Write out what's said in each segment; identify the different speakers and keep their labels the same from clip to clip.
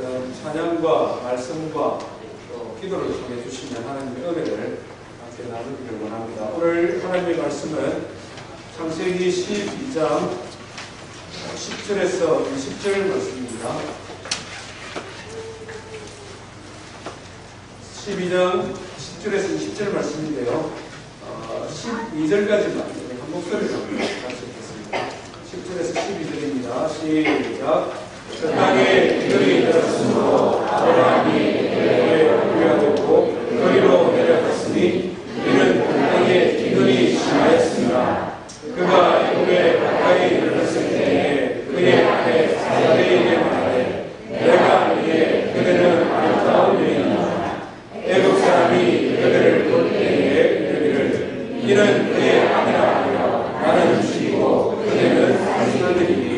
Speaker 1: 찬양과 말씀과 또 기도를 통해 주시면 하나님의 은혜를 함께 나누기를 원합니다. 오늘 하나님의 말씀은 창세기 12장 10절에서 20절 말씀입니다. 12장 10절에서 20절 말씀인데요. 12절까지만 한 목소리로 같이 읽겠습니다. 10절에서 12절입니다. 시작. 그 땅에 비들이 내렸으므로 아브라함이 그에게 우려되고 거리로 내려갔으니 이는 그 땅에 비들이 심하였습니다. 그가 애굽에 가까이 이르렀을 때에 그의 아내 사라에게 말하되 내가 이에 그대는 아름다운 여인이다. 애굽 사람이 그대를 볼 때에 이르기를 이는 그의 아내라 하여 나는 죽이고 그대는 살리리니.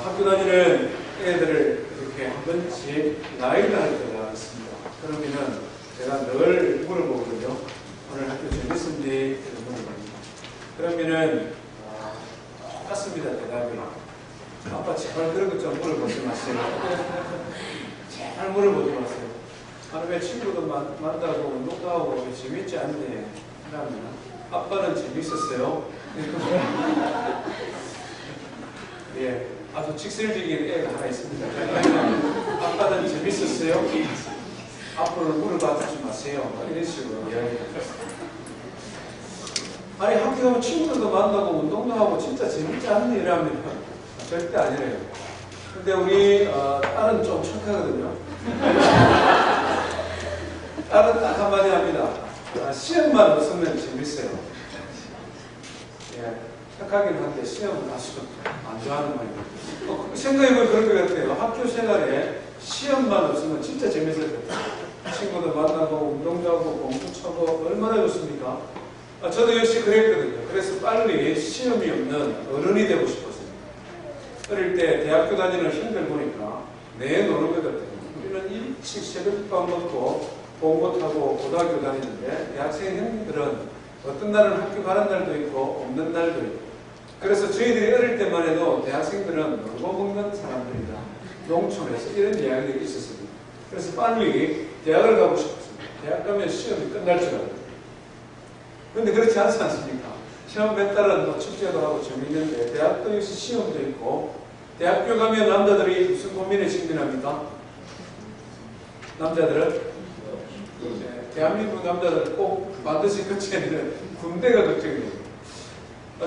Speaker 1: 학교 다니는 애들을 이렇게 한 번씩 나이를 할 때가 있습니다. 그러면은 제가 늘 물어보거든요. 오늘 학교 재밌었니? 물어봅니다. 그러면은 똑같습니다. 대답이. 아빠 제발 그런 것 좀 물어보지 마세요. 제발 물어보지 마세요. 하루에 친구도 만나고 운동도 하고 재밌지 않니? 그러면 아빠는 재밌었어요? 예. 아주 직설적인 애가 하나 있습니다. 아빠는 재밌었어요? 앞으로는 물어봐주지 마세요. 이런 식으로 이야기합니다. 아니 학교 가면 친구들도 만나고 운동도 하고 진짜 재밌지 않은 일이라면 절대 아니래요. 근데 우리 딸은 좀 착하거든요. 딸은 딱 한마디 합니다. 시험만 없으면 재밌어요. 예. 착하긴 한데 시험은 아주 안 좋아하는 말입니다. 생각해보면 그런 것 같아요. 학교 생활에 시험만 없으면 진짜 재밌을 것 같아요. 친구들 만나고 운동도 하고 공부 쳐고 얼마나 좋습니까? 저도 역시 그랬거든요. 그래서 빨리 시험이 없는 어른이 되고 싶었어요. 어릴 때 대학교 다니는 형들 보니까 내노는 것 같아요. 우리는 일찍 새벽밥 먹고 공부 타고 고등학교 다니는데 대학생 형님들은 어떤 날은 학교 가는 날도 있고 없는 날도 있고. 그래서 저희들이 어릴 때만 해도 대학생들은 놀고 먹는 사람들이다. 농촌에서 이런 이야기들이 있었습니다. 그래서 빨리 대학을 가고 싶었습니다. 대학 가면 시험이 끝날 줄 알았어요. 그런데 그렇지 않지 않습니까? 시험 몇 달은 뭐 축제도 하고 재밌는데 대학도 역시 시험도 있고 대학교 가면 남자들이 무슨 고민에 직면합니까? 남자들은 대한민국 남자들 꼭 반드시 거쳐야 되는 군대가 걱정이 됩니다.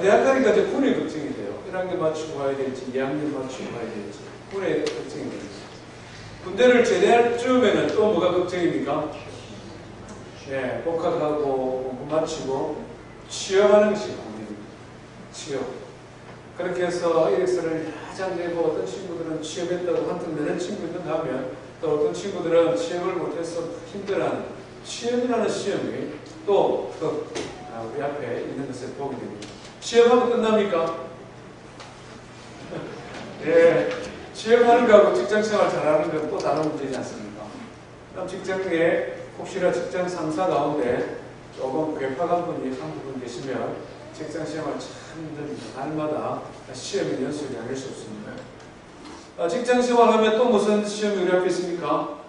Speaker 1: 대학 가니까 이제 군의 걱정이 돼요. 1학년 맞추고 가야 될지, 2학년 맞추고 가야 될지, 군의 걱정이 됩니다. 군대를 제대할 즈음에는 또 뭐가 걱정입니까? 예, 복학하고 공부 마치고 취업하는 것이 고민입니다. 취업. 그렇게 해서 이력서를 야장 내고 어떤 친구들은 취업했다고 한턱 내는 친구들 하면 또 어떤 친구들은 취업을 못해서 힘들어하는 취업이라는 시험이 또 우리 앞에 있는 것을 보게 됩니다. 취업하고 끝납니까? 예, 취업하는 거하고 직장생활 잘하는 건 또 다른 문제지 않습니까? 그럼 직장에 혹시나 직장 상사 가운데 조금 괴팍한 분이 한두 분 계시면 직장생활 참 힘듭니다. 날마다 시험의 연속이 아닐 수 없습니다. 직장생활하면 또 무슨 시험이 우리 앞에 있습니까?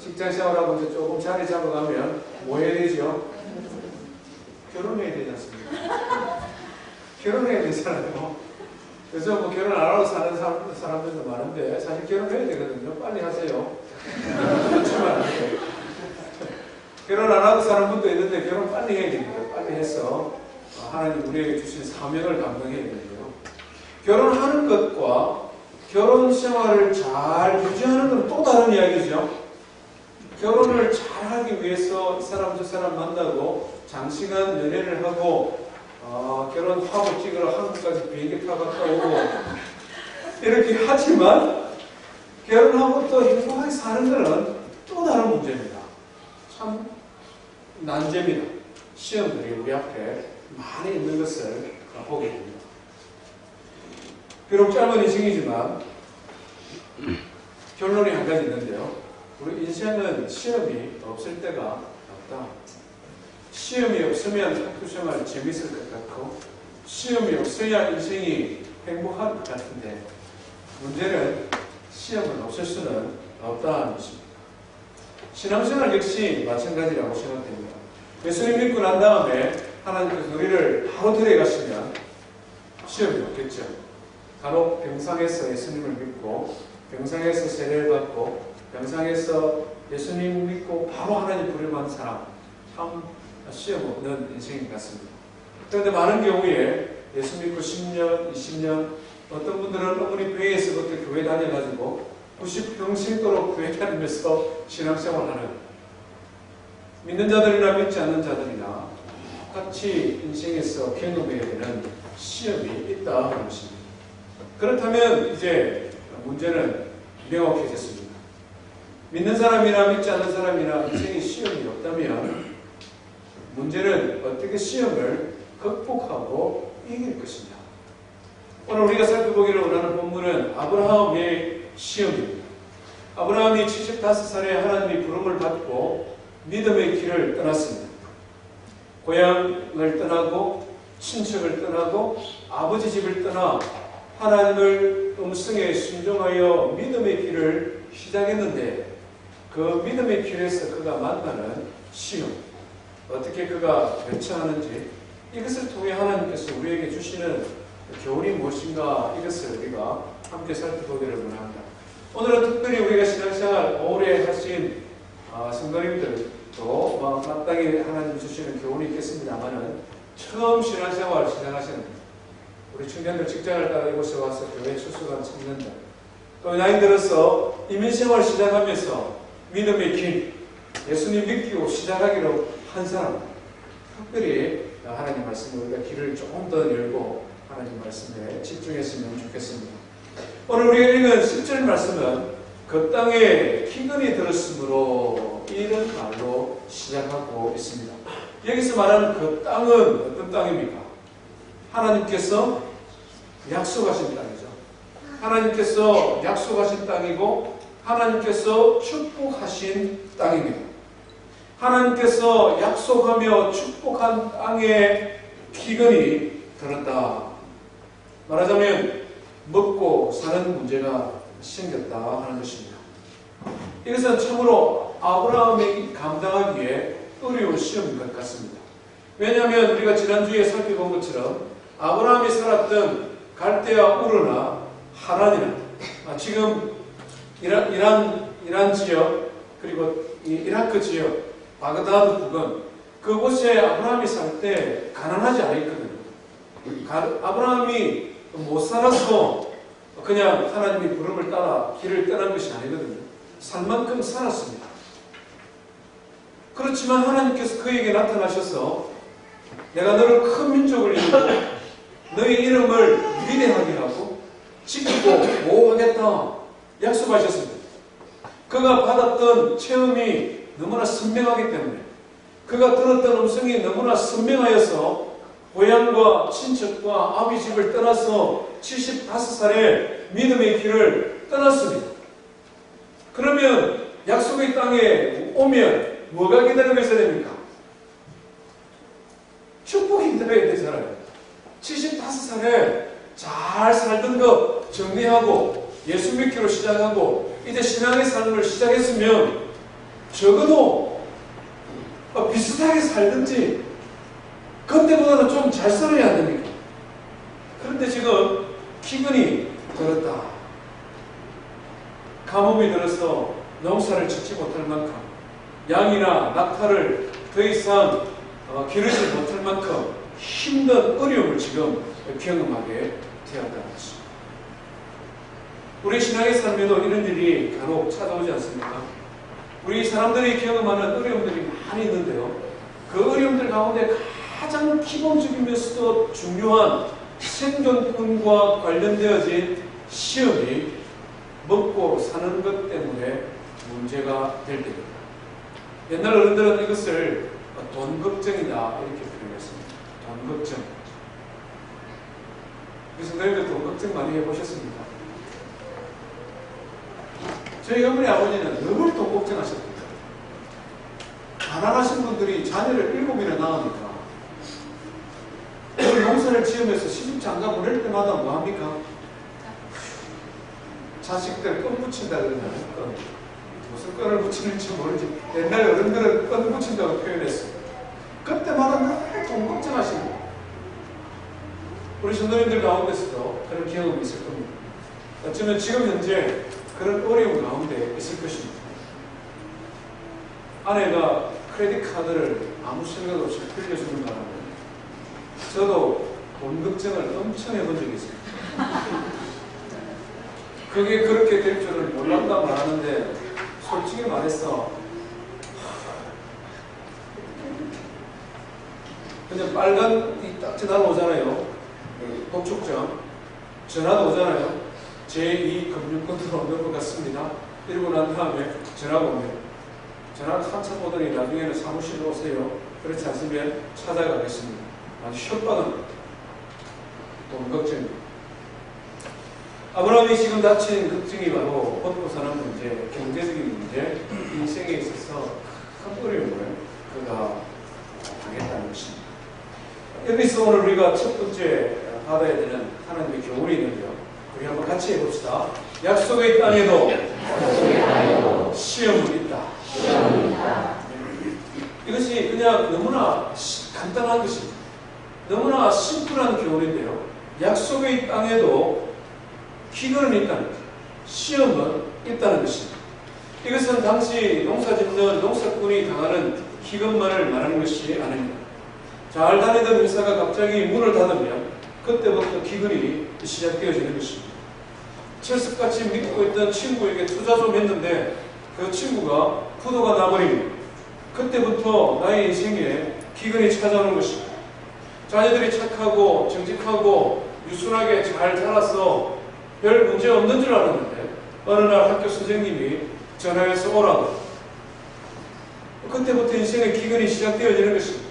Speaker 1: 직장생활하고 이제 조금 자리 잡아가면 뭐 해야 되죠? 결혼해야 되지 않습니까? 결혼해야 되잖아요. 그래서 뭐 결혼 안 하고 사는 사람들도 많은데 사실 결혼해야 되거든요. 빨리 하세요. 결혼 안 하고 사는 분도 있는데 결혼 빨리 해야 됩니다. 빨리 해서 하나님 우리에게 주신 사명을 감당해야 되고요. 결혼하는 것과 결혼 생활을 잘 유지하는 건 또 다른 이야기죠. 결혼을 잘하기 위해서 이 사람 저 사람 만나고 장시간 연애를 하고 결혼 화보 찍으러 한국까지 비행기 타고 갔다 오고 이렇게 하지만 결혼하고 또 행복하게 사는 것은 또 다른 문제입니다. 참 난제입니다. 시험들이 우리 앞에 많이 있는 것을 보게 됩니다. 비록 짧은 인생이지만 결론이 한 가지 있는데요. 우리 인생은 시험이 없을 때가 없다. 시험이 없으면 학교 생활 재밌을 것 같고 시험이 없어야 인생이 행복할 것 같은데 문제는 시험은 없을 수는 없다는 것입니다. 신앙생활 역시 마찬가지라고 생각됩니다. 예수님 믿고 난 다음에 하나님께서 우리를 바로 데려가시면 시험이 없겠죠. 간혹 병상에서 예수님을 믿고 병상에서 세례를 받고 병상에서 예수님 믿고 바로 하나님 부름한 사람 참 시험 없는 인생인 것 같습니다. 그런데 많은 경우에 예수 믿고 10년, 20년 어떤 분들은 어머니 배에서부터 교회 다녀가지고 90평생도록 교회 다니면서 신앙생활하는 믿는 자들이나 믿지 않는 자들이나 같이 인생에서 경험해야 되는 시험이 있다 하는 것입니다. 그렇다면 이제 문제는 명확해졌습니다. 믿는 사람이나 믿지 않는 사람이나 인생에 시험이 없다면 문제는 어떻게 시험을 극복하고 이길 것입니다. 오늘 우리가 살펴보기를 원하는 본문은 아브라함의 시험입니다. 아브라함이 75살에 하나님의 부름을 받고 믿음의 길을 떠났습니다. 고향을 떠나고 친척을 떠나고 아버지 집을 떠나 하나님을 음성에 순종하여 믿음의 길을 시작했는데 그 믿음의 길에서 그가 만나는 시험, 어떻게 그가 대처하는지 이것을 통해 하나님께서 우리에게 주시는 교훈이 무엇인가 이것을 우리가 함께 살펴보기를 원합니다. 오늘은 특별히 우리가 신앙생활 오래 하신 성도님들도 마땅히 하나님 주시는 교훈이 있겠습니다만은 처음 신앙생활을 시작하시는 우리 청년들 직장을 따라 이곳에 와서 교회에 출석한 청년들 또 나이 들어서 이민생활을 시작하면서 믿음의 길 예수님 믿기고 시작하기로 한 사람 특별히 하나님 말씀에 우리가 길을 조금 더 열고 하나님 말씀에 집중했으면 좋겠습니다. 오늘 우리가 읽은 10절 말씀은 그 땅에 기근이 들었으므로 이런 말로 시작하고 있습니다. 여기서 말하는 그 땅은 어떤 땅입니까? 하나님께서 약속하신 땅이죠. 하나님께서 약속하신 땅이고 하나님께서 축복하신 땅입니다. 하나님께서 약속하며 축복한 땅에 기근이 들었다. 말하자면 먹고 사는 문제가 생겼다 하는 것입니다. 이것은 참으로 아브라함이 감당하기에 어려운 시험인 것 같습니다. 왜냐하면 우리가 지난주에 살펴본 것처럼 아브라함이 살았던 갈대아 우르나 하란이나 지금 이란 지역 그리고 이라크 지역 바그다드 부근 그곳에 아브라함이 살 때 가난하지 않았거든요. 아브라함이 못 살아서 그냥 하나님의 부름을 따라 길을 떠난 것이 아니거든요. 살 만큼 살았습니다. 그렇지만 하나님께서 그에게 나타나셔서 내가 너를 큰 민족을 이루고 너의 이름을 위대하게 하고 지키고 보호하겠다 약속하셨습니다. 그가 받았던 체험이 너무나 선명하기 때문에 그가 들었던 음성이 너무나 선명하여서 고향과 친척과 아비 집을 떠나서 75살에 믿음의 길을 떠났습니다. 그러면 약속의 땅에 오면 뭐가 기다리고 있어야 됩니까? 축복이 기다려야 되잖아요. 75살에 잘 살던 것 정리하고 예수 믿기로 시작하고 이제 신앙의 삶을 시작했으면 적어도 비슷하게 살든지 그때보다는 좀 잘 살아야 안 됩니까? 그런데 지금 기근이 들었다. 가뭄이 들어서 농사를 짓지 못할 만큼 양이나 낙타를 더 이상 기르지 못할 만큼 힘든 어려움을 지금 경험하게 되었다는 것입니다. 우리 신앙의 삶에도 이런 일이 간혹 찾아오지 않습니까? 우리 사람들이 경험하는 어려움들이 많이 있는데요. 그 어려움들 가운데 가장 기본적이면서도 중요한 생존권과 관련되어진 시험이 먹고 사는 것 때문에 문제가 될 때입니다. 옛날 어른들은 이것을 돈 걱정이다 이렇게 표현했습니다. 돈 걱정. 그래서 너희들 돈 걱정 많이 해보셨습니까? 저희 어머니 아버지는 늘 돈 걱정하셨습니다. 가난하신 분들이 자녀를 7이나 낳으니까 농사를 지으면서 시집장가 보낼 때마다 뭐합니까? 자식들 끈 붙인다 그러잖아요. 무슨 끈을 붙이는지 모르지. 옛날 어른들은 끈 붙인다고 표현했어요. 그때마다 늘 돈 걱정하시는 거예요. 우리 전도인들 가운데서도 그런 경험이 있을 겁니다. 어쩌면 지금 현재 그런 어려움 가운데 있을 것입니다. 아내가 크레딧 카드를 아무 생각 없이 빌려주는 바람에 저도 돈 걱정을 엄청 해본 적이 있습니다. 그게 그렇게 될 줄은 몰랐다 말하는데 솔직히 말해서 그냥 빨간 딱 전화가 오잖아요. 독촉장 전화도 오잖아요. 제2 금융권으로 오는 것 같습니다. 이러고 난 다음에 전화가 옵니다. 전화를 한참 오더니 나중에는 사무실로 오세요. 그렇지 않으면 찾아가겠습니다. 아주 협박은 돈 걱정입니다. 아브라함이 지금 다친 걱정이 바로 먹고 사는 문제, 경제적인 문제, 인생에 있어서 큰 어려움을 그가 당했다는 것입니다. 여기서 오늘 우리가 첫 번째 받아야 되는 하나님의 교훈이 있는데요. 우리 한번 같이 해봅시다. 약속의 땅에도 시험은 있다. 이것이 그냥 너무나 간단한 것입니다. 너무나 심플한 교훈인데요. 약속의 땅에도 기근은 있다는 것, 시험은 있다는 것입니다. 이것은 당시 농사짓는 농사꾼이 당하는 기근만을 말하는 것이 아닙니다. 잘 다니던 회사가 갑자기 문을 닫으면 그때부터 기근이 시작되어지는 것입니다. 철석같이 믿고 있던 친구에게 투자 좀 했는데 그 친구가 부도가 나버립니다. 그때부터 나의 인생에 기근이 찾아오는 것입니다. 자녀들이 착하고 정직하고 유순하게 잘 자라서 별 문제 없는 줄 알았는데 어느 날 학교 선생님이 전화해서 오라고. 그때부터 인생의 기근이 시작되어지는 것입니다.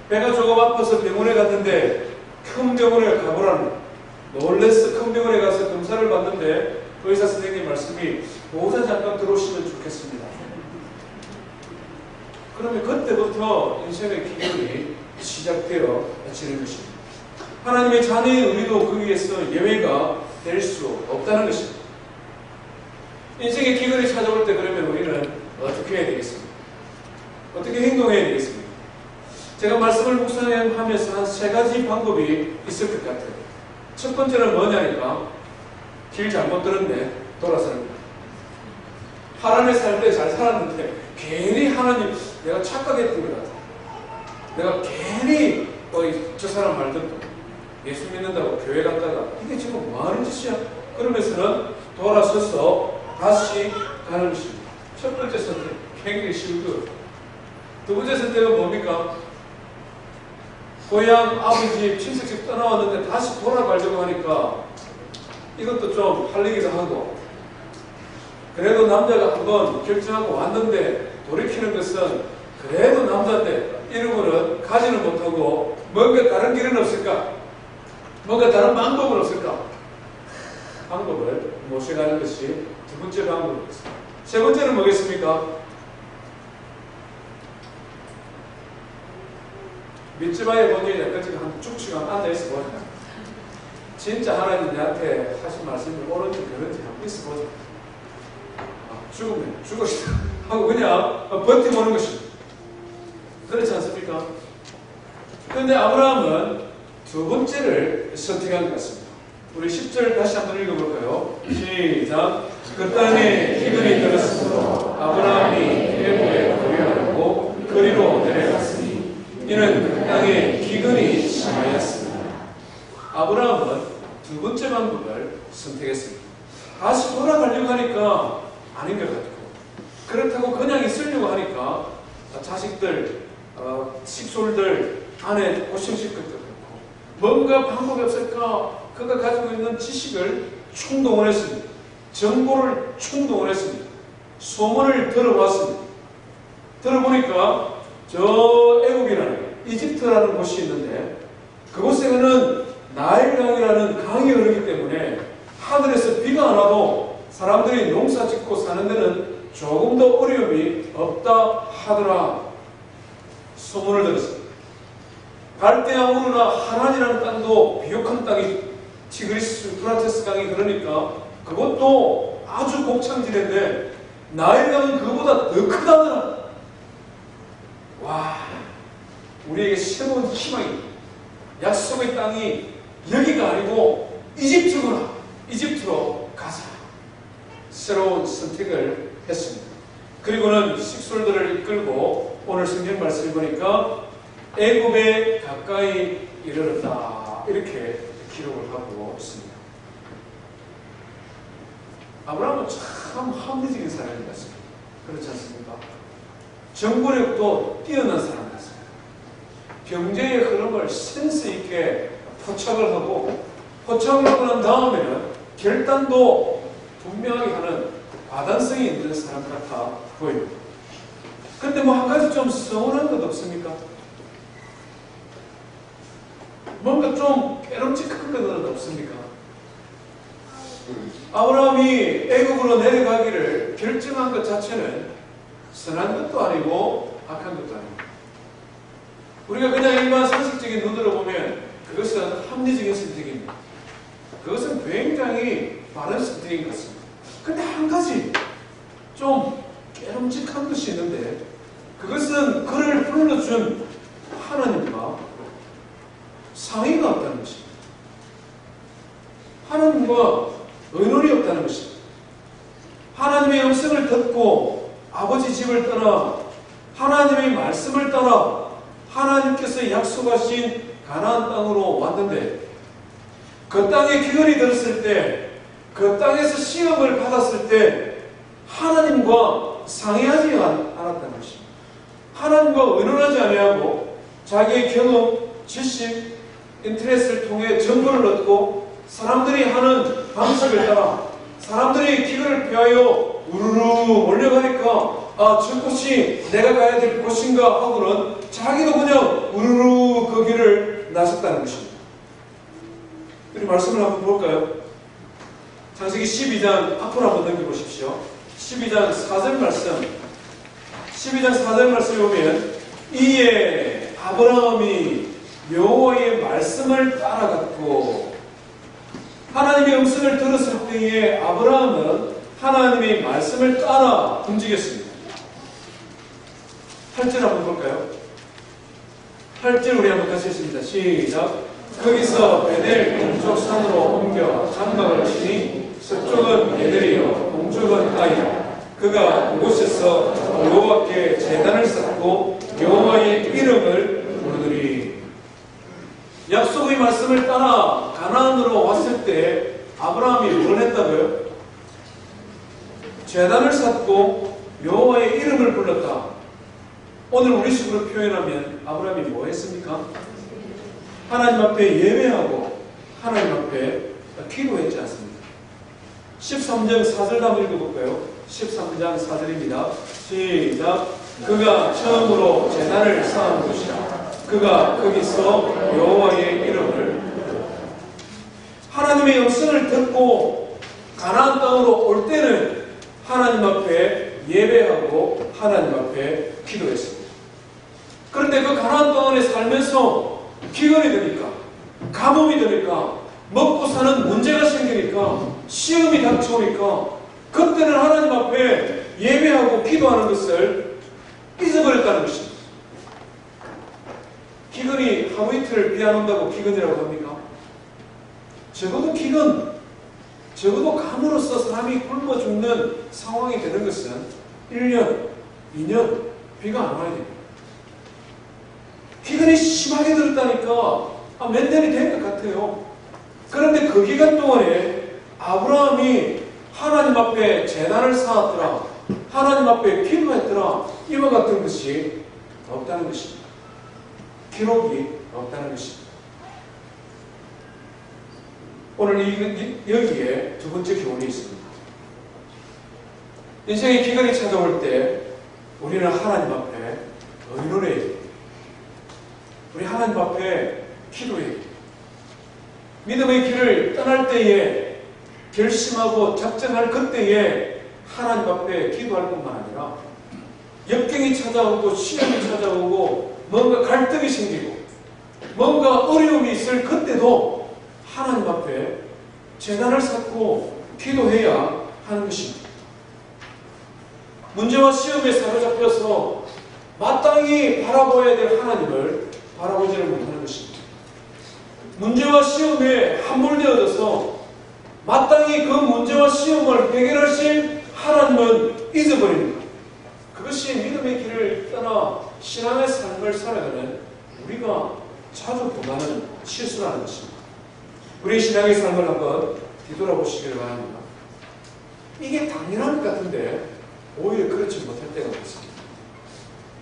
Speaker 1: 배가 조금 아파서 병원에 갔는데 큰 병원에 가보라는, 놀래서 큰 병원에 가서 검사를 받는데 의사 선생님 말씀이 보호자 잠깐 들어오시면 좋겠습니다. 그러면 그때부터 인생의 기근이 시작되어지는 것입니다. 하나님의 자녀인 우리도 그 위에서 예외가 될 수 없다는 것입니다. 인생의 기근이 찾아올 때 그러면 우리는 어떻게 해야 되겠습니까? 어떻게 행동해야 되겠습니까? 제가 말씀을 묵상하면서 한 3가지 방법이 있을 것 같아요. 첫 번째는 뭐냐니까 길 잘못 들었네, 돌아서는 거예요. 하나님의 살 때 잘 살았는데 괜히 하나님 내가 착각했던 것 같아요. 내가 괜히 저 사람 말 듣고 예수 믿는다고 교회 갔다가 이게 지금 뭐하는 짓이야? 그러면서는 돌아서서 다시 가는 것입니다. 첫 번째 선택, 굉장히 쉬운 것. 두 번째 선택은 뭡니까? 고향, 아버지, 친척집 떠나왔는데 다시 돌아가려고 하니까 이것도 좀 팔리기도 하고, 그래도 남자가 한번 결정하고 왔는데 돌이키는 것은 그래도 남자인데 이러고는 가지는 못하고 뭔가 다른 길은 없을까? 뭔가 다른 방법은 없을까? 방법을 모셔가는 것이 두 번째 방법입니다. 세 번째는 뭐겠습니까? 믿지마의 본인이 약간 지금 한 쭉쭉 앉아있어 보자. 진짜 하나님 내한테 하신 말씀이 옳은지 그런지 한번 있어 보자. 죽으면 죽었다 하고 그냥 버텨보는 것입니다. 그렇지 않습니까? 그런데 아브라함은 두 번째를 선택한 것 같습니다. 우리 10절 다시 한번 읽어볼까요? 시작. 그 땅에 기근이 들었으므로 아브라함이 해부에 거류하고 거리로 내려갔으니 이는 그 땅에 기근이 심하였습니다. 아브라함은 두 번째 방법을 선택했습니다. 다시 돌아가려고 하니까 아닌 것 같고, 그렇다고 그냥 있으려고 하니까 자식들, 식솔들 안에 고생실 것도 그렇고 뭔가 방법이 없을까? 그가 가지고 있는 지식을 충동을 했습니다. 정보를 충동을 했습니다. 소문을 들어봤습니다. 들어보니까 저 애국이라는 이집트라는 곳이 있는데 그곳에는 나일강이라는 강이 흐르기 때문에 하늘에서 비가 안 와도 사람들이 농사 짓고 사는 데는 조금도 어려움이 없다 하더라. 소문을 들었습니다. 갈대아 우르나 하란이라는 땅도 비옥한 땅이 티그리스 유프라테스 강이 그러니까 그것도 아주 곡창지대인데 나일강은 그거보다 더 크다더라. 와, 우리에게 새로운 희망이, 약속의 땅이 여기가 아니고 이집트로 가자. 새로운 선택을 했습니다. 그리고는 식솔들을 이끌고 오늘 성경 말씀을 보니까 애굽에 가까이 이르렀다, 이렇게 기록을 하고 있습니다. 아브라함은 참 합리적인 사람인 것 같습니다. 그렇지 않습니까? 정보력도 뛰어난 사람 같습니다. 경제의 흐름을 센스 있게 포착을 하고, 포착을 하고 난 다음에는 결단도 분명하게 하는 과단성이 있는 사람 같아 보입니다. 근데 뭐 한 가지 좀 서운한 것 없습니까? 뭔가 좀 깨름직한 것은 없습니까? 아브라함이 애굽으로 내려가기를 결정한 것 자체는 선한 것도 아니고 악한 것도 아니고, 우리가 그냥 일반 상식적인 눈으로 보면 그것은 합리적인 선택입니다. 그것은 굉장히 바른 선택인 것 같습니다. 근데 한 가지 좀 깨름직한 것이 있는데, 그것은 그를 불러준 하나님과 상의가 없다는 것입니다. 하나님과 의논이 없다는 것입니다. 하나님의 음성을 듣고 아버지 집을 떠나 하나님의 말씀을 따라 하나님께서 약속하신 가나안 땅으로 왔는데, 그 땅에 기근이 들었을 때, 그 땅에서 시험을 받았을 때 하나님과 상의하지 않았다는 것입니다. 하나님과 의논하지 아니하고 자기의 경험, 지식, 인터넷을 통해 정보를 얻고 사람들이 하는 방식을 따라 사람들이 기근을 피하여 우르르 몰려가니까 저 곳이 내가 가야 될 곳인가 하고는 자기도 그냥 우르르 그 길을 나섰다는 것입니다. 우리 말씀을 한번 볼까요? 창세기 12장 앞으로 한번 넘겨보십시오. 12장 4절 말씀. 12장 4절 말씀에 보면 이에 아브라함이 여호와의 말씀을 따라갔고, 하나님의 음성을 들었을 때에 아브라함은 하나님의 말씀을 따라 움직였습니다. 8절 한번 볼까요? 8절 우리 한번 같이 읽습니다. 시작. 거기서 베델 동쪽 산으로 옮겨 장막을 치니 서쪽은 베델이요 동쪽은 아이라. 그가 그곳에서 여호와께 제단을 쌓고 여호와의 이름을 부르더니. 약속의 말씀을 따라 가나안으로 왔을 때 아브라함이 뭘 했다고요? 제단을 쌓고 여호와의 이름을 불렀다. 오늘 우리식으로 표현하면 아브라함이 뭐 했습니까? 하나님 앞에 예배하고 하나님 앞에 기도했지 않습니까? 13장 4절 한번 읽어볼까요? 13장 4절입니다. 시작. 그가 처음으로 제단을 쌓은 곳이라. 그가 거기서 여호와의 이름을. 하나님의 음성을 듣고 가나안 땅으로 올 때는 하나님 앞에 예배하고 하나님 앞에 기도했습니다. 그런데 그 가나안 땅에 살면서 기근이 되니까, 가뭄이 되니까, 먹고 사는 문제가 생기니까, 시험이 닥쳐오니까 그때는 하나님 앞에 예배하고 기도하는 것을 잊어버렸다는 것입니다. 기근이 하루 이틀 비 안 온다고 기근이라고 합니까? 적어도 기근, 적어도 감으로써 사람이 굶어 죽는 상황이 되는 것은 1년, 2년 비가 안 와야 됩니다. 기근이 심하게 들었다니까 몇 년이 된 것 같아요. 그런데 그 기간 동안에 아브라함이 하나님 앞에 제단을 쌓았더라, 하나님 앞에 기도했더라, 이와 같은 것이 없다는 것입니다. 기록이 없다는 것입니다. 오늘 여기에 두 번째 교훈이 있습니다. 인생의 기근이 찾아올 때 우리는 하나님 앞에 의논해야 됩니다. 우리 하나님 앞에 기도해야 됩니다. 믿음의 길을 떠날 때에, 결심하고 작정할 그때에 하나님 앞에 기도할 뿐만 아니라 역경이 찾아오고 시험이 찾아오고 뭔가 갈등이 생기고 뭔가 어려움이 있을 그때도 하나님 앞에 제단을 쌓고 기도해야 하는 것입니다. 문제와 시험에 사로잡혀서 마땅히 바라보아야 될 하나님을 바라보지를 못하는 것입니다. 문제와 시험에 함몰되어져서 마땅히 그 문제와 시험을 해결하신 하나님은 잊어버립니다. 그것이 믿음의 길을 떠나 신앙의 삶을 살아가는 우리가 자주 범하는 실수라는 것입니다. 우리 신앙의 삶을 한번 뒤돌아보시길 바랍니다. 이게 당연한 것 같은데 오히려 그렇지 못할 때가 많습니다.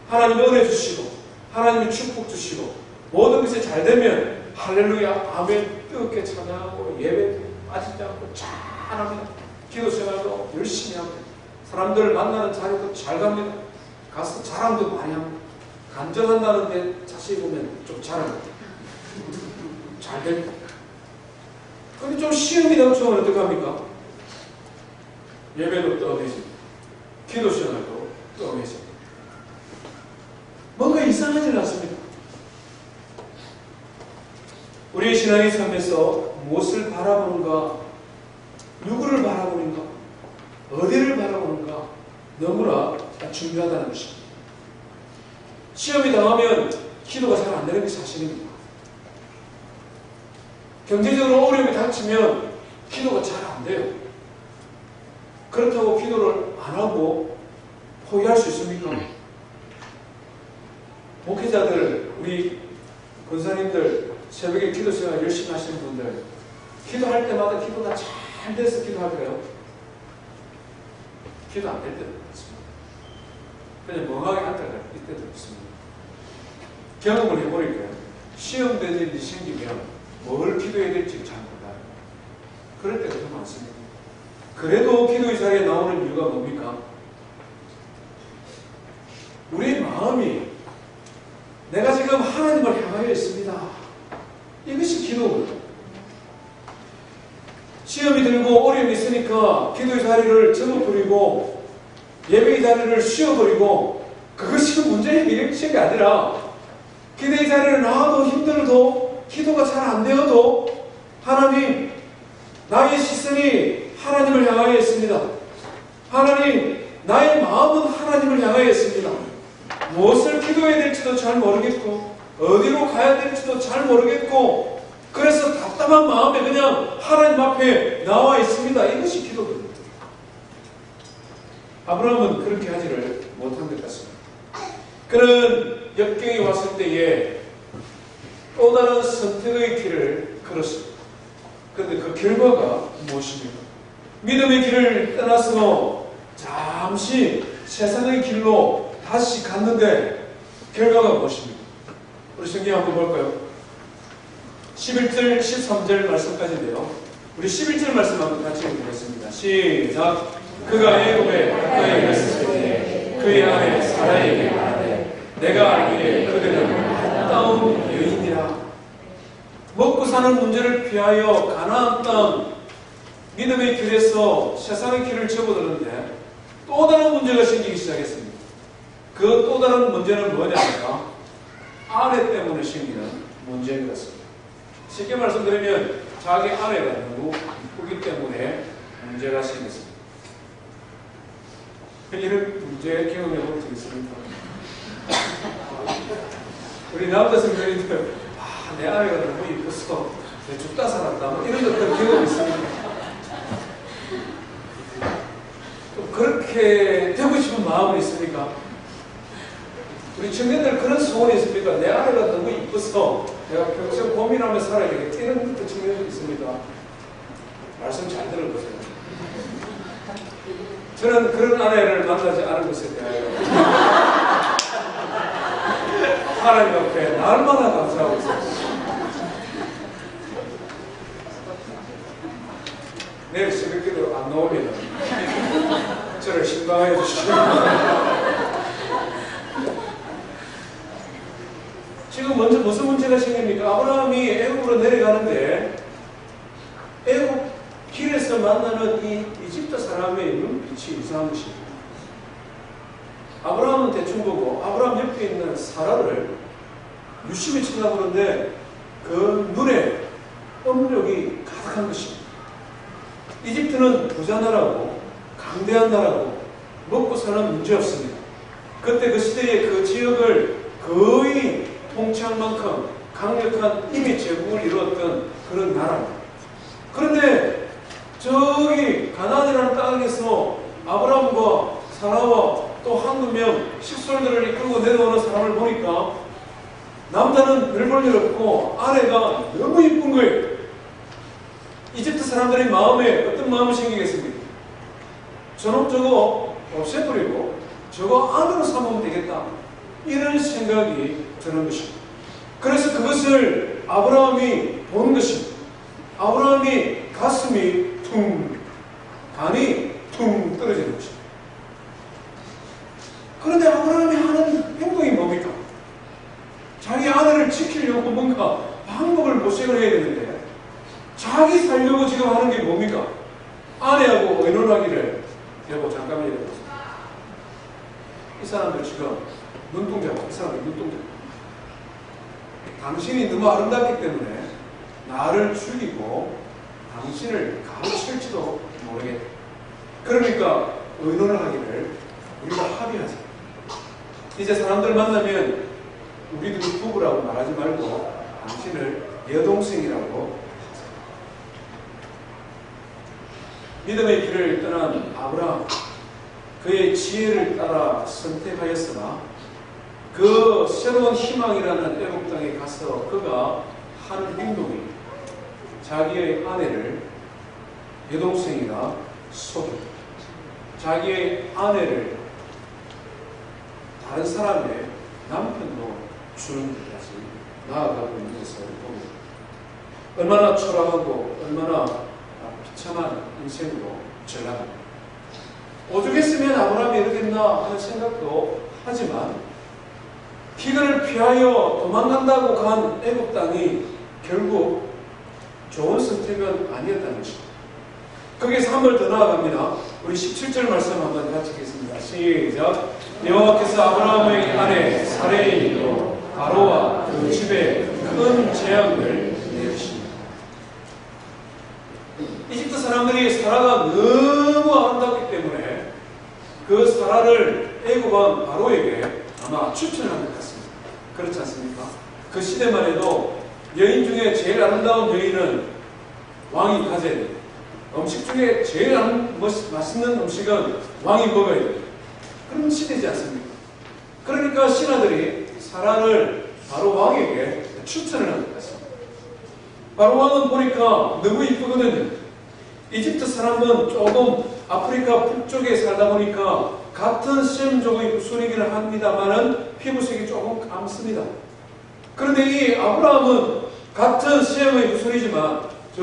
Speaker 1: 하나님이 은혜 주시고 하나님이 축복 주시고 모든 것이 잘 되면 할렐루야 아멘 뜨겁게 찬양하고 예배 빠지지 않고 잘합니다. 기도 생활도 열심히 합니다. 사람들을 만나는 자리도 잘 갑니다. 가서 자랑도 많이 합니다. 간절한다는데 자세히 보면 좀 잘합니다. 잘 됩니다. 근데 좀 시험이 넘쳐오면 어떡합니까? 예배도 떠내집니다. 기도 생활도 떠내집니다. 뭔가 이상하지는 않습니다. 우리의 신앙의 삶에서 무엇을 바라보는가, 누구를 바라보는가, 어디를 바라보는가 너무나 중요하다는 것입니다. 시험이 당하면 기도가 잘 안 되는 게 사실입니다. 경제적으로 어려움이 닥치면 기도가 잘 안 돼요. 그렇다고 기도를 안 하고 포기할 수 있습니까? 목회자들, 우리 권사님들, 새벽에 기도 시간 열심히 하시는 분들, 기도할 때마다 기도가 잘 돼서 기도할까요? 기도 안 될 때도 있습니다. 그냥 멍하게 앉아갈 때도 있습니다. 경험을 해보니까 시험 될 일이 생기면 뭘 기도해야 될지 잘 몰라요. 그럴 때가 더 많습니다. 그래도 기도의 자리에 나오는 이유가 뭡니까? 우리의 마음이 내가 지금 하나님을 향하여 있습니다. 이것이 기도입니다. 시험이 들고 어려움이 있으니까 기도의 자리를 접어버리고 예배의 자리를 쉬어버리고 그것이 문제의 해결책이 아니라 기도의 자리를 나와도 힘들어도 기도가 잘 안 되어도 하나님 나의 시선이 하나님을 향하여 있습니다. 하나님 나의 마음은 하나님을 향하여 있습니다. 무엇을 기도해야 될지도 잘 모르겠고 어디로 가야 될지도 잘 모르겠고 그래서 답답한 마음에 그냥 하나님 앞에 나와 있습니다. 이것이 기도입니다. 아브라함은 그렇게 하지를 못한 것 같습니다. 그는 역경이 왔을 때에 또 다른 선택의 길을 걸었습니다. 그런데 그 결과가 무엇입니까? 믿음의 길을 떠나서 잠시 세상의 길로 다시 갔는데 결과가 무엇입니까? 우리 성경 한번 볼까요? 11절, 13절 말씀까지인데요. 우리 11절 말씀 한번 같이 읽겠습니다. 시작! 그가 애굽에 가까이 갔을 때 그의 아내 사라에게 말하되 내가 알기에 그들은 아름다운 여인이라. 먹고 사는 문제를 피하여 가나안 땅 믿음의 길에서 세상의 길을 접어드는데 또 다른 문제가 생기기 시작했습니다. 그 또 다른 문제는 뭐냐니까 아내 때문에 생기는 문제인 것 같습니다. 쉽게 말씀드리면 자기 아내가 너무 이쁘기 때문에 문제가 생겼습니다. 이런 문제 경험해 본 적 있습니까? 우리 남자 성도님들 내 아내가 너무 이뻐서 내 죽다 살았다 뭐 이런 어떤 경험이 있습니다. 그렇게 되고 싶은 마음은 있습니까? 우리 청년들 그런 소원이 있습니까? 내 아내가 너무 이뻐서 내가 평생 고민하며 살아야 되겠다 이런 청년들이 있습니까? 말씀 잘 들어보세요. 저는 그런 아내를 만나지 않은 것에 대하여 하나님 앞에 날마다 감사하고 있습니다. 내일 새벽기도 안 나오면 저를 신방해 주시고 지금 먼저 무슨 문제가 생깁니까? 아브라함이 애굽으로 내려가는데 애굽 길에서 만나는 이 이집트 사람의 눈빛이 이상한 것입니다. 아브라함은 대충 보고 아브라함 옆에 있는 사라를 유심히 쳐다보는데 그 눈에 업력이 가득한 것입니다. 이집트는 부자 나라고 강대한 나라고 먹고 사는 문제 없습니다. 그때 그 시대에 그 지역을 거의 통치할 만큼 강력한 이미 제국을 이루었던 그런 나라입니다. 그런데 저기 가나안이라는 땅에서 아브라함과 사라와 또 한두 명 식솔들을 이끌고 내려오는 사람을 보니까 남자는 별 볼 일 없고 아내가 너무 이쁜 거예요. 이집트 사람들의 마음에 어떤 마음이 생기겠습니까? 저놈 저거 없애버리고 저거 안으로 삼으면 되겠다, 이런 생각이 드는 것입니다. 그래서 그것을 아브라함이 본 것입니다. 아브라함이 가슴이 퉁, 간이 퉁 떨어지는 것입니다. 그런데 아브라함이 하는 행동이 뭡니까? 자기 아내를 지키려고 뭔가 방법을 모색을 해야 되는데 자기 살려고 지금 하는 게 뭡니까? 아내하고 의논하기를, 여보 잠깐만 이러면서, 이 사람들 지금 눈동자, 이 사람들 눈동자, 당신이 너무 아름답기 때문에 나를 죽이고 당신을 가로칠지도 모르겠다. 그러니까 의논을 하기를 우리가 합의하자. 이제 사람들 만나면 우리들이 부부라고 말하지 말고 당신을 여동생이라고 하자. 믿음의 길을 떠난 아브라함, 그의 지혜를 따라 선택하였으나 그 새로운 희망이라는 애국 땅에 가서 그가 하는 행동이 자기의 아내를 여동생이라 속이고 자기의 아내를 다른 사람의 남편으로 주는 데까지 나아가고 있는 것을 봅니다. 얼마나 초라하고 얼마나 비참한 인생으로 전락합니다. 오죽했으면 아브라함이 이러겠나 하는 생각도 하지만 기근을 피하여 도망간다고 간 애굽 땅이 결국 좋은 선택은 아니었다는 것입니다. 거기에서 한 번 더 나아갑니다. 우리 17절 말씀 한번 같이 읽겠습니다. 시작. 여호와께서 아브라함의 아내 사레이로 바로와 그 집에 큰 재앙을 내리십니다. 이집트 사람들이 사라가 너무 아름답기 때문에 그 사라를 애굽 왕 바로에게 아마 추천한 것 같습니다. 그렇지 않습니까? 그 시대만 해도 여인 중에 제일 아름다운 여인은 왕이 가져야 됩니다. 음식 중에 제일 맛있는 음식은 왕이 먹어야 됩니다. 그런 시대지 않습니까? 그러니까 신하들이 사라를 바로 왕에게 추천을 한 것 같습니다. 바로 왕은 보니까 너무 이쁘거든요. 이집트 사람은 조금 아프리카 북쪽에 살다 보니까 같은 셈족의 후손이기는 합니다만은 피부색이 조금 감습니다. 그런데 이 아브라함은 같은 셈의 후손이지만 저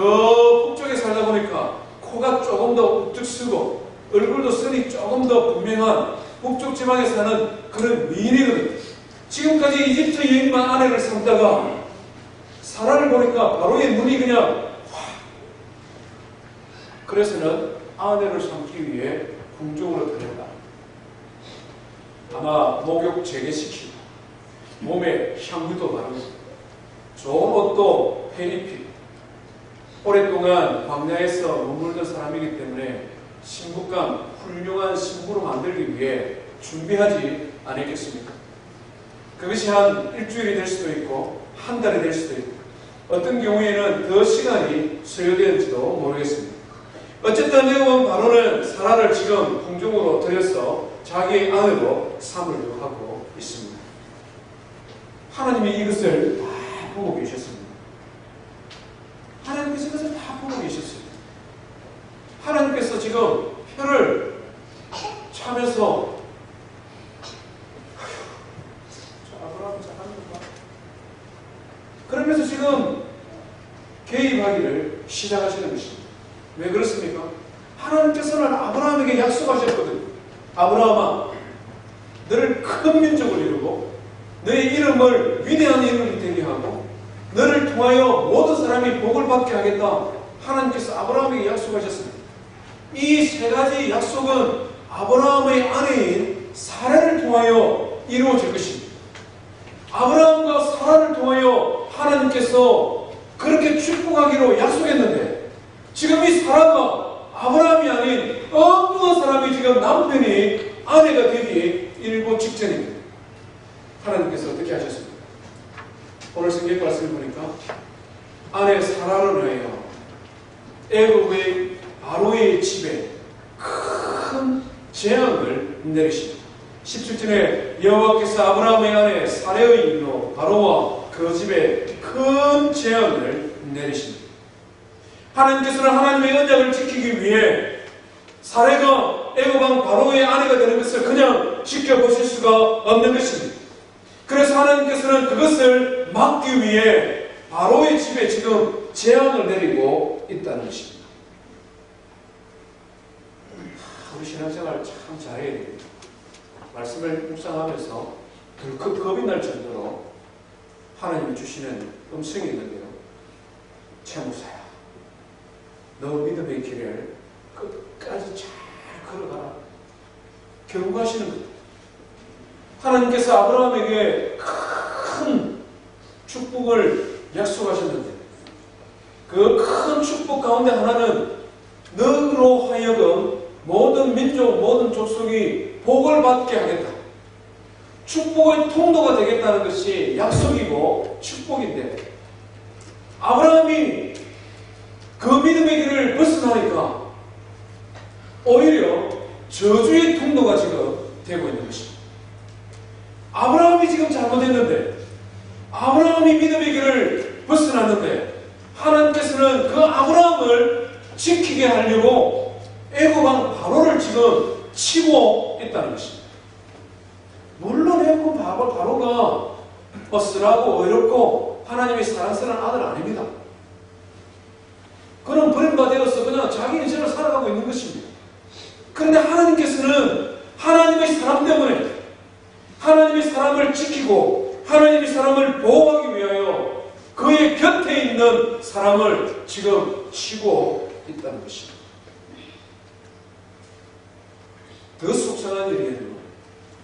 Speaker 1: 북쪽에 살다 보니까 코가 조금 더 우뚝 쓰고 얼굴도 선이 조금 더 분명한 북쪽 지방에 사는 그런 미인이거든요. 지금까지 이집트 여인만 아내를 삼다가 사라를 보니까 바로의 눈이 그냥 확. 그래서는 아내를 삼기 위해 궁중으로 들였다. 아마 목욕 재개시키고 몸에 향유도 바르고 좋은 옷도 회입히고 오랫동안 광야에서 머물던 사람이기 때문에 신부감 훌륭한 신부로 만들기 위해 준비하지 않았겠습니까? 그것이 한 일주일이 될 수도 있고 한 달이 될 수도 있고 어떤 경우에는 더 시간이 소요되는지도 모르겠습니다. 어쨌든 여호와 바로는 사라를 지금 궁중으로 들여서 자기의 아내로 삼으려고 하고 있습니다. 하나님이 이것을 다 보고 계셨습니다. 하나님께서 이것을 다 보고 계셨어요. 하나님께서 지금 표를 차면서 저 아브라함 잘합니까? 그러면서 지금 개입하기를 시작하시는 것입니다. 왜 그렇습니까? 하나님께서는 아브라함에게 약속하셨거든요. 아브라함아, 너를 큰 민족을 이루고 너의 이름을 위대한 이름이 되게 하고 너를 통하여 모든 사람이 복을 받게 하겠다. 하나님께서 아브라함에게 약속하셨습니다. 이 세 가지 약속은 아브라함의 아내인 사라를 통하여 이루어질 것입니다. 아브라함과 사라를 통하여 하나님께서 그렇게 축복하기로 약속했는데 지금 이 사람과 아브라함이 아닌 엉뚱한 사람이 지금 남편이 아내가 되기 일보 직전입니다. 하나님께서 어떻게 하셨습니까? 오늘 성경 말씀을 보니까 아내 사라를 위하여 애굽의 바로의 집에 큰 재앙을 내리십니다. 17절에 여호와께서 아브라함의 아내 사레의 일로 바로와 그 집에 큰 재앙을 내리십니다. 하나님께서는 하나님의 언약을 지키기 위해 사레가 애굽 왕 바로의 아내가 되는 것을 그냥 지켜보실 수가 없는 것입니다. 그래서 하나님께서는 그것을 막기 위해 바로의 집에 지금 재앙을 내리고 있다는 것입니다. 우리 신앙생활 참 잘해야 됩니다. 말씀을 묵상하면서 덜컥 겁이 날 정도로 하나님이 주시는 음성이 있는데요. 최목사야, 너 믿음의 길을 끝까지 잘 걸어가라. 경고하시는 거예요. 하나님께서 아브라함에게 큰 축복을 약속하셨는데 그 큰 축복 가운데 하나는 너로 하여금 모든 민족, 모든 족속이 복을 받게 하겠다. 축복의 통로가 되겠다는 것이 약속이고 축복인데 아브라함이 그 믿음의 길을 벗어나니까 오히려 저주의 통로가 지금 되고 있는 것입니다. 아브라함이 지금 잘못했는데 아브라함이 믿음의 길을 벗어났는데 하나님께서는 그 아브라함을 지키게 하려고 애굽 왕 바로를 지금 치고 있다는 것입니다. 물론 애굽 바로가 쓰라고 어렵고 하나님의 사랑스러운 아들 아닙니다. 그는 버림받아서 그냥 자기 인생을 살아가고 있는 것입니다. 그런데 하나님께서는 하나님의 사람 때문에 하나님의 사람을 지키고 하나님의 사람을 보호하기 위하여 그의 곁에 있는 사람을 지금 치고 있다는 것입니다. 더 속상한 일이에요.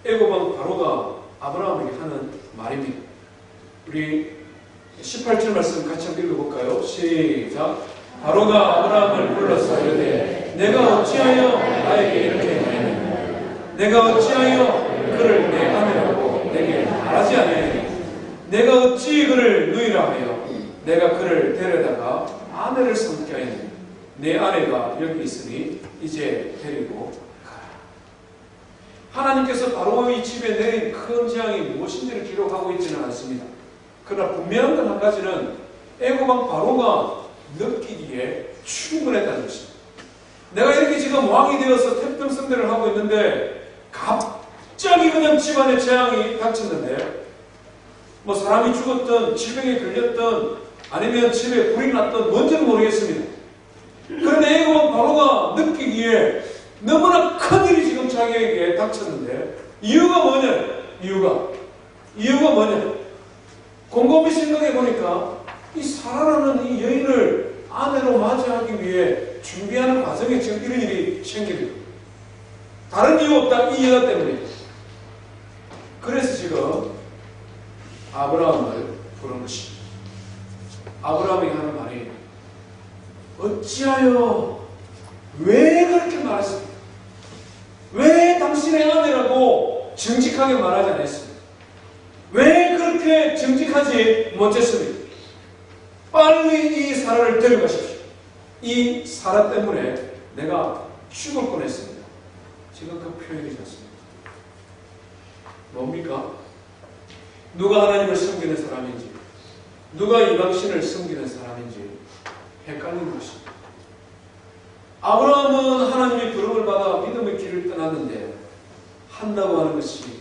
Speaker 1: 애굽 왕 바로가 아브라함에게 하는 말입니다. 우리 18절 말씀 같이 한번 읽어볼까요? 시작. 바로가 아브라함을 불러서 이르되 내가 어찌하여 나에게 이렇게 말하느냐? 내가 어찌하여 그를 내 아내라고 내게 말하지 아니하느냐? 내가 어찌 그를 누이라 하여 내가 그를 데려다가 아내를 삼게 하였느냐? 내 아내가 여기 있으니 이제 데리고 가라. 하나님께서 바로의 집에 내린 큰 재앙이 무엇인지를 기록하고 있지는 않습니다. 그러나 분명한 건 한 가지는 애굽 왕 바로가 느끼기에 충분했다는 것입니다. 내가 이렇게 지금 왕이 되어서 태평성대를 하고 있는데 갑자기 그냥 집안에 재앙이 닥쳤는데 뭐 사람이 죽었든 질병에 걸렸든 아니면 집에 불이 났든 뭔지는 모르겠습니다. 그런데 애굽 왕 바로가 느끼기에 너무나 큰 일이 지금 자기에게 닥쳤는데 이유가 뭐냐? 이유가 뭐냐? 곰곰이 생각해 보니까 이 사라라는 이 여인을 아내로 맞이하기 위해 준비하는 과정에 지금 이런 일이 생깁니다. 다른 이유 없다. 이 여자 때문에. 그래서 지금 아브라함을 부른 것입니다. 아브라함에게 하는 말이 어찌하여 왜 그렇게 말했습니까? 왜 당신의 아내라고 정직하게 말하지 않았습니까? 왜 그렇게 정직하지 못했습니까? 빨리 이 사라를 데려가십시오. 이 사라 때문에 내가 죽을 뻔했습니다. 지금 그 표현이 좋습니다. 뭡니까? 누가 하나님을 섬기는 사람인지 누가 이방신을 섬기는 사람인지 헷갈리는 것입니다. 아브라함은 하나님의 부름을 받아 믿음의 길을 떠났는데 한다고 하는 것이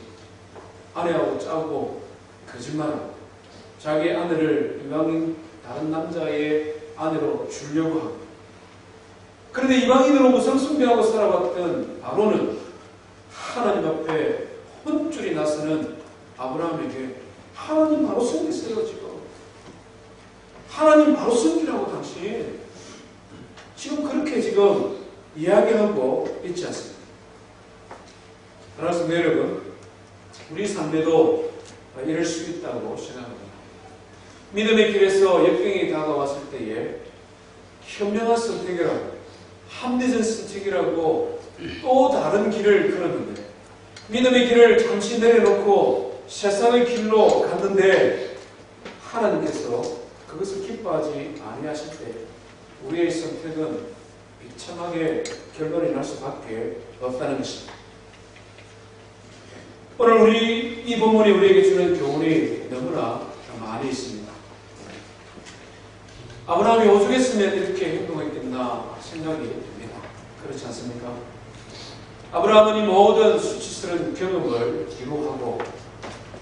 Speaker 1: 아내하고 짜고 거짓말하고 자기 아내를 이방인 다른 남자의 아내로 주려고 하고 그런데 이방인으로 우상숭배하고 살아왔던 바로는 하나님 앞에 혼쭐이 나서는 아브라함에게 하나님 바로 섬기세요. 하나님 바로 섬기라고 당신 지금 그렇게 지금 이야기하고 있지 않습니까? 그래서 여러분 우리 삶에도 이럴 수 있다고 생각합니다. 믿음의 길에서 역경이 다가왔을 때에 현명한 선택이라고, 합리적 선택이라고 또 다른 길을 걸었는데, 믿음의 길을 잠시 내려놓고 세상의 길로 갔는데 하나님께서 그것을 기뻐하지 아니하실 때 우리의 선택은 비참하게 결론이 날 수밖에 없다는 것입니다. 오늘 이 본문이 우리에게 주는 교훈이 너무나 많이 있습니다. 아브라함이 오죽했으면 이렇게 행동했겠나 생각이 듭니다. 그렇지 않습니까? 아브라함은 이 모든 수치스러운 경험을 기록하고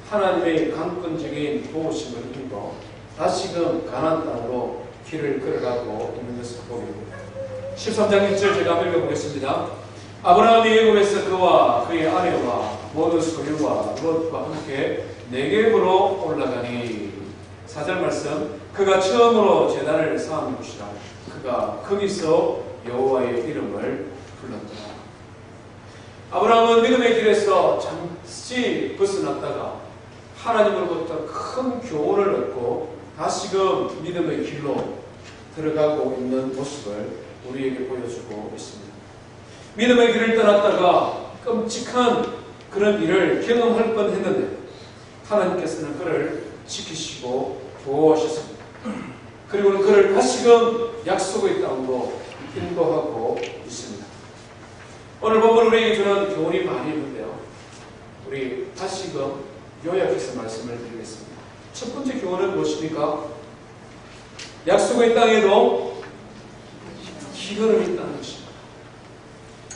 Speaker 1: 하나님의 강권적인 도우심을 입어 다시금 가나안 땅으로 길을 걸어가고 있는 것을 보게 됩니다. 13장 1절 제가 한번 읽어보겠습니다. 아브라함이 애굽에서 그와 그의 아내와 모든 소유와 롯과 함께 네겝으로 올라가니 4절 말씀, 그가 처음으로 제단을 쌓은 곳이라. 그가 거기서 여호와의 이름을 불렀더라. 아브라함은 믿음의 길에서 잠시 벗어났다가 하나님으로부터 큰 교훈을 얻고 다시금 믿음의 길로 들어가고 있는 모습을 우리에게 보여주고 있습니다. 믿음의 길을 떠났다가 끔찍한 그런 일을 경험할 뻔했는데 하나님께서는 그를 지키시고 보호하셨습니다. 그리고 그를 다시금 약속의 땅으로 인도하고 있습니다. 오늘 본문 우리에게 주는 교훈이 많이 있는데요. 우리 다시금 요약해서 말씀을 드리겠습니다. 첫 번째 교훈은 무엇입니까? 약속의 땅에도 기근이 있다는 것입니다.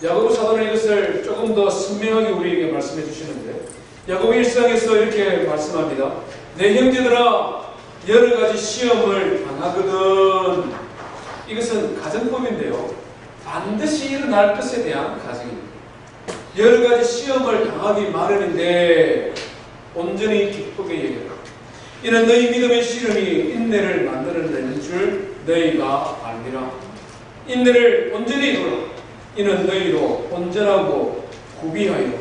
Speaker 1: 야고보 사도는 이것을 조금 더 선명하게 우리에게 말씀해 주시는데, 야고보 1장에서 이렇게 말씀합니다. 내 형제들아, 여러 가지 시험을 당하거든. 이것은 가정법인데요, 반드시 일어날 것에 대한 가정입니다. 여러 가지 시험을 당하기 마련인데 온전히 기쁘게 여겨라. 이는 너희 믿음의 시름이 인내를 만들어내는 줄 너희가 알리라. 인내를 온전히 이루라. 이는 너희로 온전하고 구비하여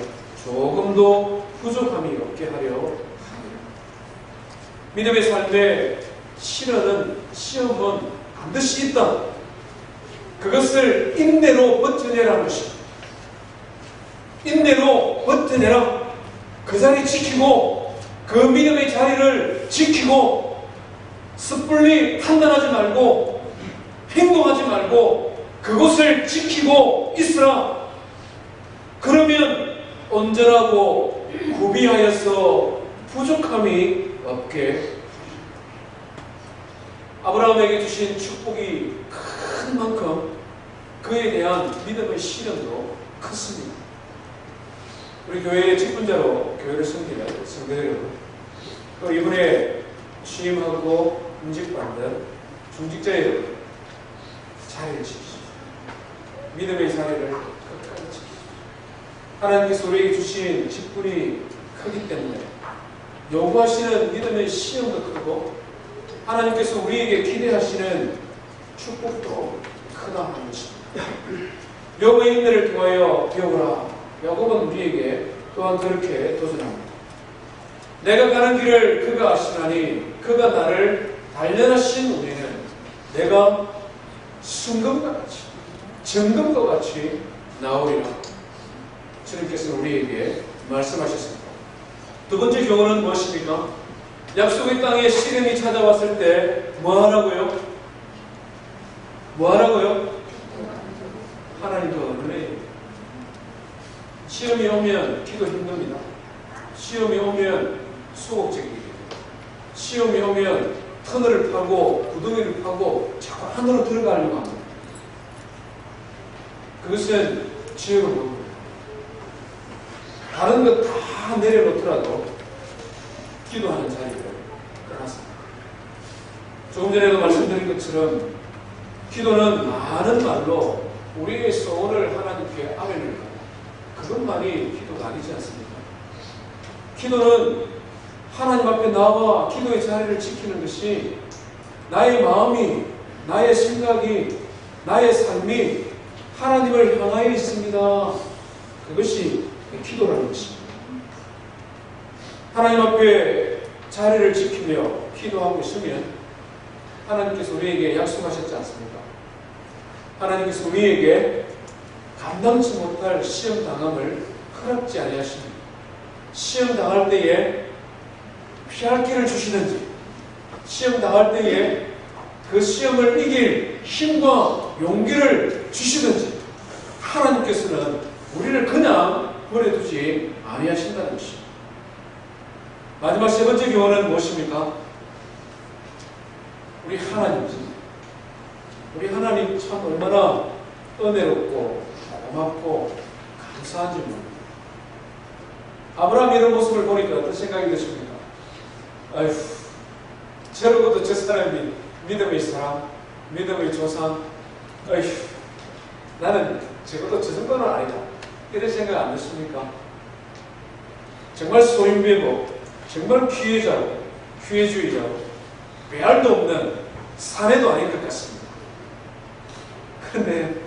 Speaker 1: 조금도 부족함이 없게 하려 하리라. 믿음의 삶에 시험은 반드시 있다. 그것을 인내로 버텨내라는 것입니다. 인내로 버텨내라. 그 자리 지키고, 그 믿음의 자리를 지키고, 섣불리 판단하지 말고 행동하지 말고 그곳을 지키고 있으라. 그러면 온전하고 구비하여서 부족함이 없게. 아브라함에게 주신 축복이 큰 만큼 그에 대한 믿음의 시련도 컸습니다. 우리 교회의 직분자로 교회를 섬기는 성도 여러분, 또 이번에 취임하고 임직받는 중직자 여러분, 자리를 지키십시오. 믿음의 자리를 끝까지 지키십시오. 하나님께서 우리에게 주신 직분이 크기 때문에 요구하시는 믿음의 시험도 크고 하나님께서 우리에게 기대하시는 축복도 크다 하는 것입니다. 야고보의 인내를 통하여 배우라. 야고보는 우리에게 또한 그렇게 도전합니다. 내가 가는 길을 그가 아시나니 그가 나를 단련하신 우리는 내가 순금과 같이 정금과 같이 나오리라. 주님께서 우리에게 말씀하셨습니다. 두 번째 교훈은 무엇입니까? 약속의 땅에 시련이 찾아왔을 때 뭐 하라고요? 뭐 하라고요? 하나님과 은혜입니다. 시험이 오면 기도 힘듭니다. 시험이 오면 소극적이게 됩니다. 시험이 오면 터널을 파고 구덩이를 파고 자꾸 안으로 들어가려고 합니다. 그것은 지혜가 뭡니다. 다른 것 다 내려놓더라도 기도하는 자리를 떠났습니다. 조금 전에도 말씀드린 것처럼 기도는 많은 말로 우리의 소원을 하나님께 아뢰는 것, 그것만이 기도가 아니지 않습니까? 기도는 하나님 앞에 나와 기도의 자리를 지키는 것이 나의 마음이, 나의 생각이, 나의 삶이 하나님을 향하여 있습니다. 그것이 기도라는 것입니다. 하나님 앞에 자리를 지키며 기도하고 있으면 하나님께서 우리에게 약속하셨지 않습니까? 하나님께서 우리에게 감당치 못할 시험 당함을 허락지 아니하십니다. 시험 당할 때에 피할 길을 주시든지, 시험 당할 때에 그 시험을 이길 힘과 용기를 주시든지, 하나님께서는 우리를 그냥 버려두지 아니하신다는 것입니다. 마지막 세 번째 교훈은 무엇입니까? 우리 하나님입니다. 우리 하나님 참 얼마나 은혜롭고 고맙고 감사한지 모릅니다. 아브라함 이런 모습을 보니까 어떤 생각이 드십니까? 아휴, 저러고도 저 사람이 믿음의 사람, 믿음의 조상, 아휴, 나는 적어도 저 정도는 아니다. 이런 생각 안 드십니까? 정말 소인배고, 정말 피해자고, 피해주의자고, 배알도 없는 사내도 아닌 것 같습니다. 그런데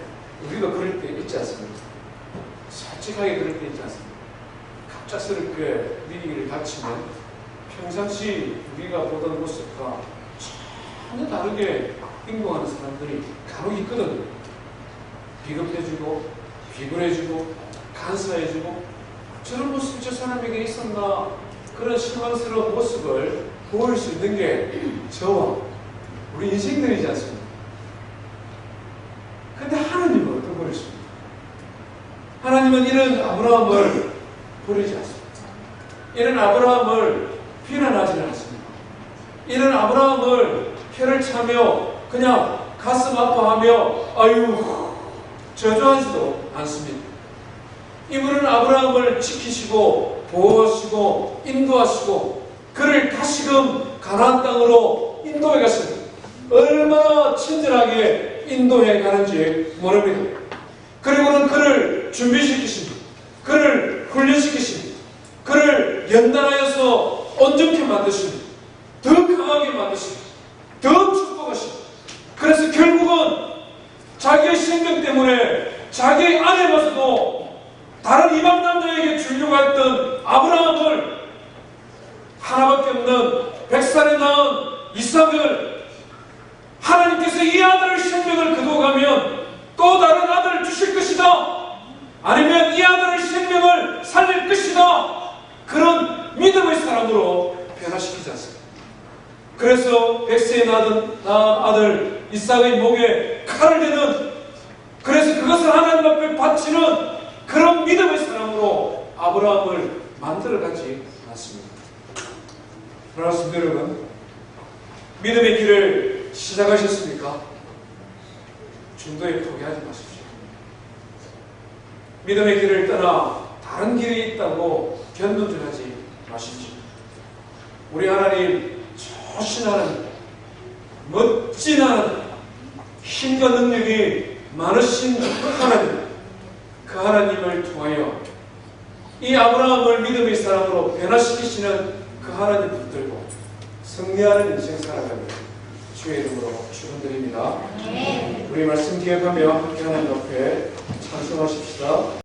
Speaker 1: 우리도 그럴 때 있지 않습니까? 솔직하게 그럴 때 있지 않습니까? 갑작스럽게 위기를 닥치면 평상시 우리가 보던 모습과 전혀 다르게 행동하는 사람들이 간혹 있거든요. 비겁해지고 비굴해지고 간사해지고 저런 모습이 저 사람에게 있었나, 그런 실망스러운 모습을 보일 수 있는 게 저와 우리 인생들이지 않습니까? 근데 하나님은 어떤 분이십니까? 하나님은 이런 아브라함을 버리지 않습니다. 이런 아브라함을 비난하지는 않습니다. 이런 아브라함을 혀를 차며 그냥 가슴 아파하며 아유 저주하지도 않습니다. 이분은 아브라함을 지키시고 보호하시고 인도하시고 그를 다시금 가나안 땅으로 인도해 갔습니다. 얼마나 친절하게 인도해 가는지 모릅니다. 그리고는 그를 준비시키십니다. 그를 훈련시키십니다. 그를 연단하여서 온전케 만드십니다. 더 강하게 만드십니다. 더 축복하십니다. 그래서 결국은 자기의 생명 때문에 자기의 아내마저도 다른 이방 남자에게 주려고 했던 아브라함을 하나밖에 없는 100살에 낳은 이삭을 하나님께서 이 아들의 생명을 거두어가면 또 다른 아들을 주실 것이다. 아니면 이 아들의 생명을 살릴 것이다. 그런 믿음의 사람으로 변화시키지 않습니다. 그래서 100세에 낳은 아들 이삭의 목에 칼을 대는, 그래서 그것을 하나님 앞에 바치는 그런 믿음의 사람으로 아브라함을 만들어가지 않습니다. 그렇습니다, 여러분. 믿음의 길을 시작하셨습니까? 중도에 포기하지 마십시오. 믿음의 길을 떠나 다른 길이 있다고 견눈질하지 마십시오. 우리 하나님 조신하는 멋진 하나님, 힘과 능력이 많으신 하나님, 그 하나님을 통하여 이 아브라함을 믿음의 사람으로 변화시키시는 그 하나님 붙들고 승리하는 인생 살아가는 주의 이름으로 축원드립니다. 우리 말씀 기억하며 함께 하나님 앞에 찬송하십시다.